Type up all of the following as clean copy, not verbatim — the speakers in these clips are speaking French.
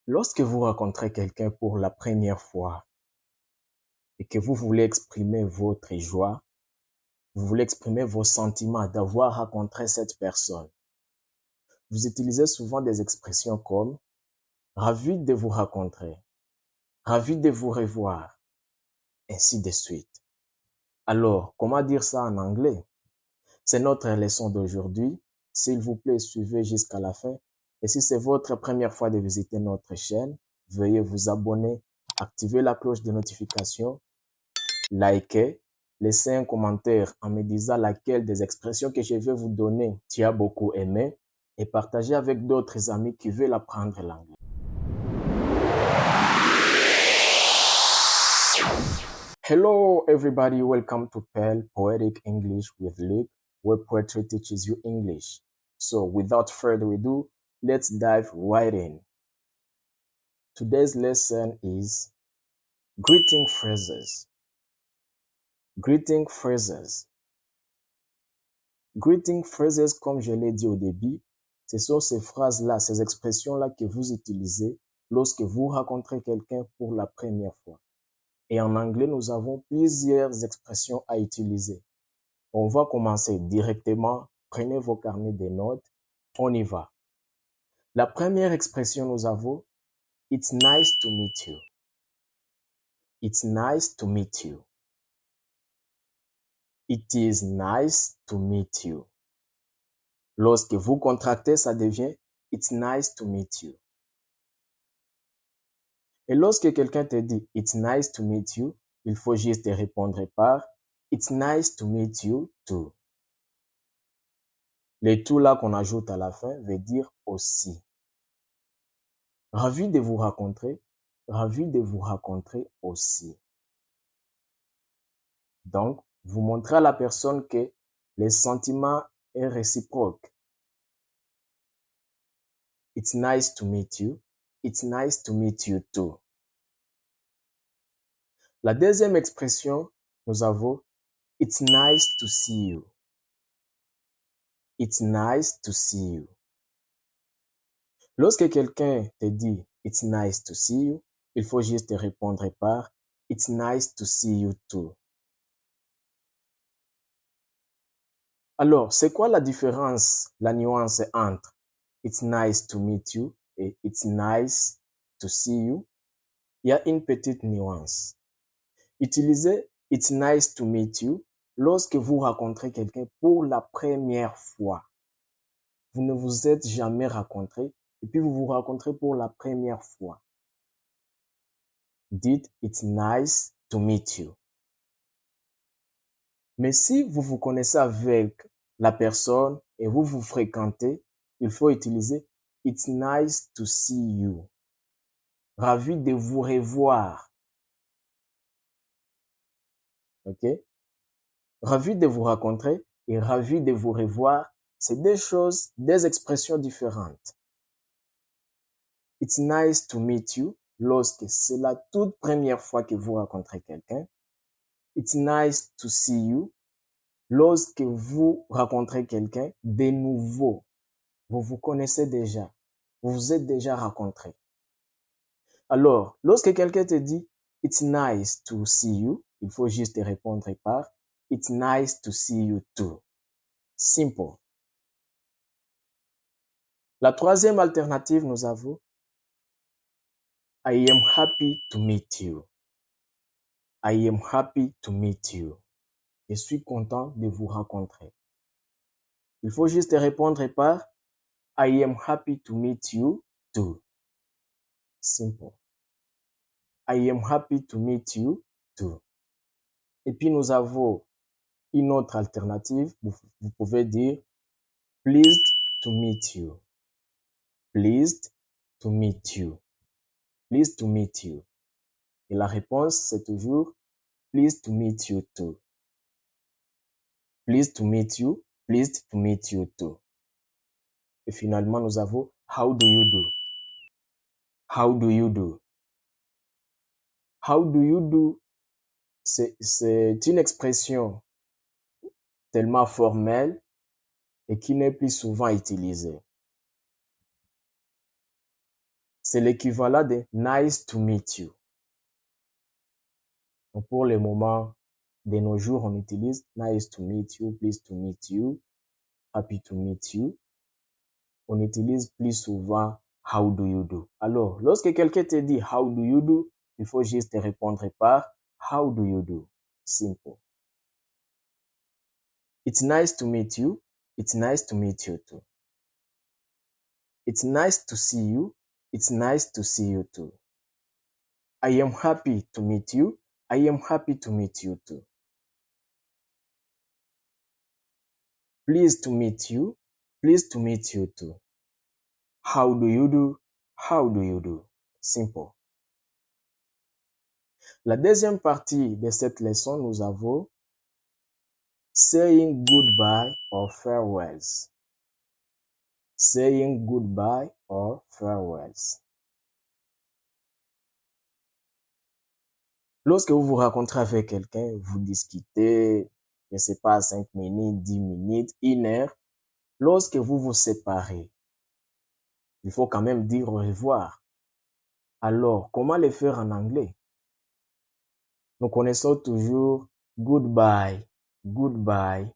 Lorsque vous rencontrez quelqu'un pour la première fois et que vous voulez exprimer votre joie, vous voulez exprimer vos sentiments d'avoir rencontré cette personne, vous utilisez souvent des expressions comme ravi de vous rencontrer, ravi de vous revoir, ainsi de suite. Alors, comment dire ça en anglais? C'est notre leçon d'aujourd'hui. S'il vous plaît, suivez jusqu'à la fin. Et si c'est votre première fois de visiter notre chaîne, veuillez vous abonner, activer la cloche de notification, liker, laisser un commentaire en me disant laquelle des expressions que je vais vous donner tu as beaucoup aimé et partager avec d'autres amis qui veulent apprendre l'anglais. Hello everybody, welcome to Pearl Poetic English with Luke, where poetry teaches you English. So without further ado, let's dive right in. Today's lesson is greeting phrases. Greeting phrases. Greeting phrases, comme je l'ai dit au début, ce sont ces phrases-là, ces expressions-là que vous utilisez lorsque vous rencontrez quelqu'un pour la première fois. Et en anglais, nous avons plusieurs expressions à utiliser. On va commencer directement. Prenez vos carnets de notes. On y va. La première expression, nous avons « It's nice to meet you ». It's nice to meet you. It is nice to meet you. Lorsque vous contractez, ça devient « It's nice to meet you ». Et lorsque quelqu'un te dit « It's nice to meet you », il faut juste répondre par « It's nice to meet you too ». Le tout là qu'on ajoute à la fin veut dire « aussi ». Ravi de vous rencontrer, ravi de vous rencontrer aussi. Donc, vous montrez à la personne que le sentiment est réciproque. It's nice to meet you. It's nice to meet you too. La deuxième expression, nous avons It's nice to see you. It's nice to see you. Lorsque quelqu'un te dit It's nice to see you, il faut juste répondre par It's nice to see you too. Alors, c'est quoi la différence, la nuance entre It's nice to meet you et It's nice to see you? Il y a une petite nuance. Utilisez It's nice to meet you lorsque vous rencontrez quelqu'un pour la première fois. Vous ne vous êtes jamais rencontré et puis vous vous rencontrez pour la première fois. Dites It's nice to meet you. Mais si vous vous connaissez avec la personne et vous vous fréquentez, il faut utiliser It's nice to see you. Ravi de vous revoir. OK? Ravi de vous rencontrer et ravi de vous revoir, c'est deux choses, deux expressions différentes. It's nice to meet you lorsque c'est la toute première fois que vous rencontrez quelqu'un. It's nice to see you lorsque vous rencontrez quelqu'un de nouveau. Vous vous connaissez déjà. Vous vous êtes déjà rencontrés. Alors, lorsque quelqu'un te dit « It's nice to see you », il faut juste répondre par « It's nice to see you too ». Simple. La troisième alternative, nous avons « I am happy to meet you ». I am happy to meet you. Je suis content de vous rencontrer. Il faut juste répondre par « I am happy to meet you too ». Simple. I am happy to meet you too. Et puis nous avons une autre alternative. Vous pouvez dire pleased to meet you. Pleased to meet you. Pleased to meet you. Et la réponse, c'est toujours pleased to meet you too. Pleased to meet you. Pleased to meet you too. Et finalement, nous avons how do you do? How do you do? How do you do? C'est une expression tellement formelle et qui n'est plus souvent utilisée. C'est l'équivalent de nice to meet you. Donc, pour le moment, de nos jours, on utilise nice to meet you, pleased to meet you, happy to meet you. On utilise plus souvent how do you do. Alors, lorsque quelqu'un te dit how do you do, il faut juste répondre par how do you do. Simple. It's nice to meet you. It's nice to meet you too. It's nice to see you. It's nice to see you too. I am happy to meet you. I am happy to meet you too. Pleased to meet you. Pleased to meet you too. How do you do? How do you do? Simple. La deuxième partie de cette leçon, nous avons saying goodbye or farewells. Saying goodbye or farewells. Lorsque vous vous rencontrez avec quelqu'un, vous discutez, je ne sais pas, 5 minutes, 10 minutes, 1 heure. Lorsque vous vous séparez, il faut quand même dire au revoir. Alors, comment le faire en anglais? Nous connaissons toujours goodbye, goodbye.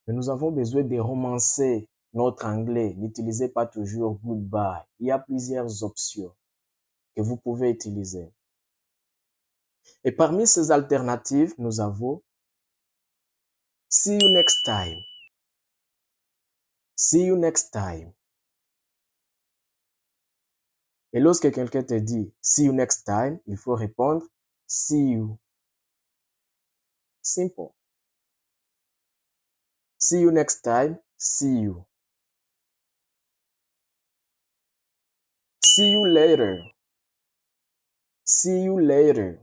Mais nous avons besoin de romancer notre anglais. N'utilisez pas toujours goodbye. Il y a plusieurs options que vous pouvez utiliser. Et parmi ces alternatives, nous avons see you next time. See you next time. Et lorsque quelqu'un te dit see you next time, il faut répondre see you. Simple. See you next time, see you. See you later. See you later.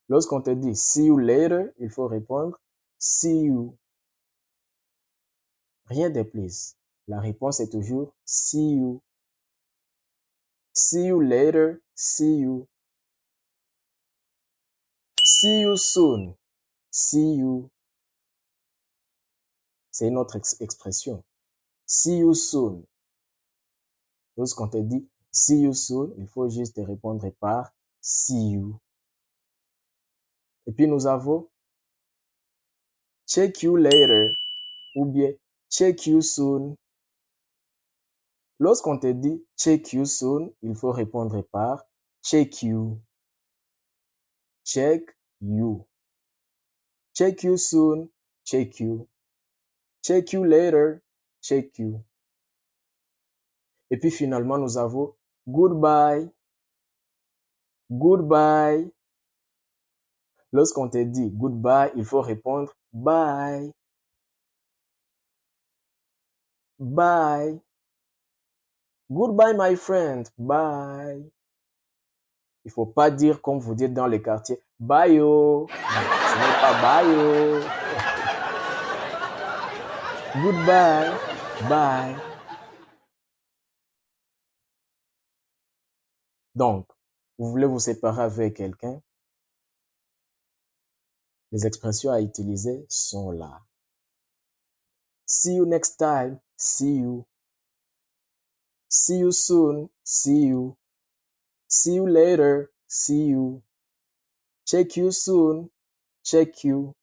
Lorsqu'on te dit see you later, il faut répondre see you. Rien de plus. La réponse est toujours see you. See you later, see you. See you soon, see you. C'est une autre expression. See you soon. Lorsqu'on te dit see you soon, il faut juste répondre par see you. Et puis nous avons check you later ou bien check you soon. Lorsqu'on te dit check you soon, il faut répondre par check you. Check you. Check you soon, check you. Check you later, check you. Et puis finalement, nous avons goodbye. Goodbye. Lorsqu'on te dit goodbye, il faut répondre bye. Bye. Goodbye, my friend. Bye. Il ne faut pas dire comme vous dites dans les quartiers, bye yo. Ce n'est pas bye yo. Goodbye. Bye. Donc, vous voulez vous séparer avec quelqu'un? Les expressions à utiliser sont là. See you next time. See you. See you soon. See you. See you later. See you. Check you soon. Check you.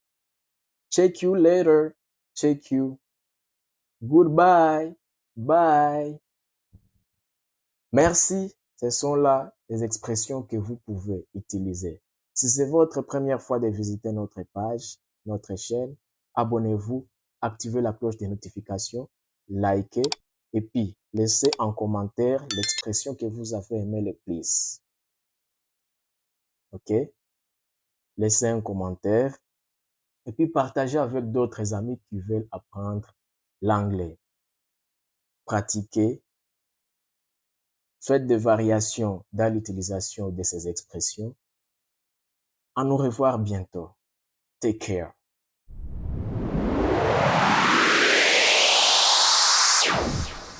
Check you later. Check you. Goodbye. Bye. Merci. Ce sont là les expressions que vous pouvez utiliser. Si c'est votre première fois de visiter notre page, notre chaîne, abonnez-vous, activez la cloche de notification, likez et puis laissez en commentaire l'expression que vous avez aimé le plus. OK? Laissez un commentaire et puis partagez avec d'autres amis qui veulent apprendre l'anglais. Pratiquez. Faites des variations dans l'utilisation de ces expressions. À nous revoir bientôt. Take care.